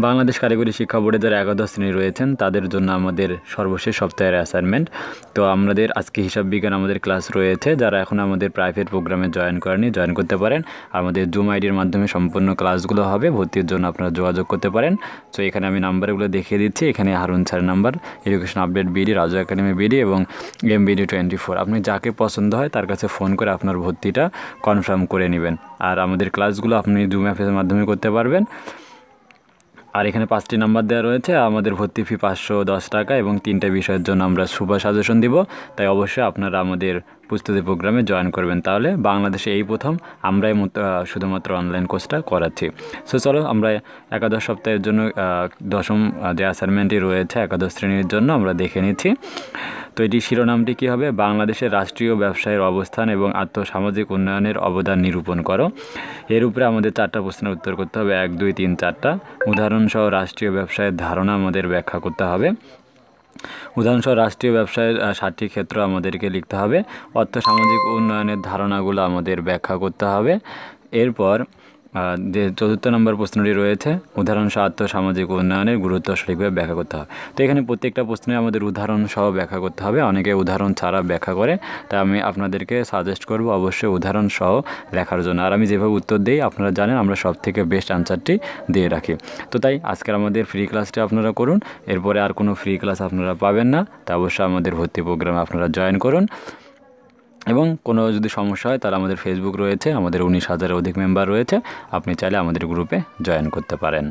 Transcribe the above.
বাংলাদেশ কারিগরি শিক্ষা বোর্ডে যারা একাদশ শ্রেণী রয়েছেন তাদের জন্য আমাদের সর্বশেষ সপ্তাহের অ্যাসাইনমেন্ট। তো আমাদের আজকে হিসাব বিজ্ঞান আমাদের ক্লাস রয়েছে। যারা এখন আমাদের প্রাইভেট প্রোগ্রামে জয়েন করেনি, জয়েন করতে পারেন। আমাদের জুম আইডির মাধ্যমে সম্পূর্ণ ক্লাসগুলো হবে। ভর্তির জন্য আপনারা যোগাযোগ করতে পারেন। তো এখানে আমি নাম্বারগুলো দেখিয়ে দিচ্ছি। এখানে হারুন স্যারের number, education update BD, Raju academy BD এবং MBD 24। আপনি যাকে পছন্দ হয় তার কাছে ফোন করে আপনার ভর্তিটা কনফার্ম করে নেবেন। আর আমাদের ক্লাসগুলো আপনি জুম অ্যাপের মাধ্যমে করতে পারবেন। আর এখানে 5টি নাম্বার দেওয়া রয়েছে। আমাদের ভর্তি ফি 510 টাকা এবং 3টে বিষয়ের জন্য আমরা সুপার সাজেশন দিব। তাই অবশ্যই আপনারা আমাদের প্রস্তুতি প্রোগ্রামে জয়েন করবেন। তাহলে বাংলাদেশে এই প্রথম আমরাই শুধুমাত্র অনলাইন কোর্সটা করাচ্ছি। সো চলো আমরা একাদশ সপ্তাহের জন্য দশম যে অ্যাসাইনমেন্টটি রয়েছে একাদশ শ্রেণীর জন্য আমরা দেখে নিচ্ছি। তো এটি শিরোনামটি কী হবে? বাংলাদেশের রাষ্ট্রীয় ব্যবসায়ের অবস্থান এবং আর্থসামাজিক উন্নয়নের অবদান নিরূপণ করো। এর উপরে আমাদের 4টা প্রশ্নের উত্তর করতে হবে, 1, 2, 3, 4টা। উদাহরণসহ রাষ্ট্রীয় ব্যবসায়ের ধারণা আমাদের ব্যাখ্যা করতে হবে। উদাহরণসহ রাষ্ট্রীয় ব্যবসায়ের 7টি ক্ষেত্র আমাদেরকে লিখতে হবে। অর্থসামাজিক উন্নয়নের ধারণাগুলো আমাদের ব্যাখ্যা করতে হবে। এরপর যে 4র্থ নম্বর প্রশ্নটি রয়েছে, উদাহরণসহ আর্থসামাজিক উন্নয়নের গুরুত্ব সঠিকভাবে ব্যাখ্যা করতে হবে। তো এখানে প্রত্যেকটা প্রশ্নে আমাদের উদাহরণসহ ব্যাখ্যা করতে হবে। অনেকে উদাহরণ ছাড়া ব্যাখ্যা করে, তাই আমি আপনাদেরকে সাজেস্ট করব অবশ্যই উদাহরণসহ লেখার জন্য। আর আমি যেভাবে উত্তর দিই আপনারা জানেন আমরা সব থেকে বেস্ট আনসারটি দিয়ে রাখি। তো তাই আজকের আমাদের ফ্রি ক্লাসটি আপনারা করুন। এরপরে আর কোনো ফ্রি ক্লাস আপনারা পাবেন না। তাই অবশ্যই আমাদের ভর্তি প্রোগ্রামে আপনারা জয়েন করুন। এবং কোনো যদি সমস্যা হয় তাহলে আমাদের ফেসবুক রয়েছে, আমাদের 19,000-এর অধিক মেম্বার রয়েছে। আপনি চাইলে আমাদের গ্রুপে জয়েন করতে পারেন।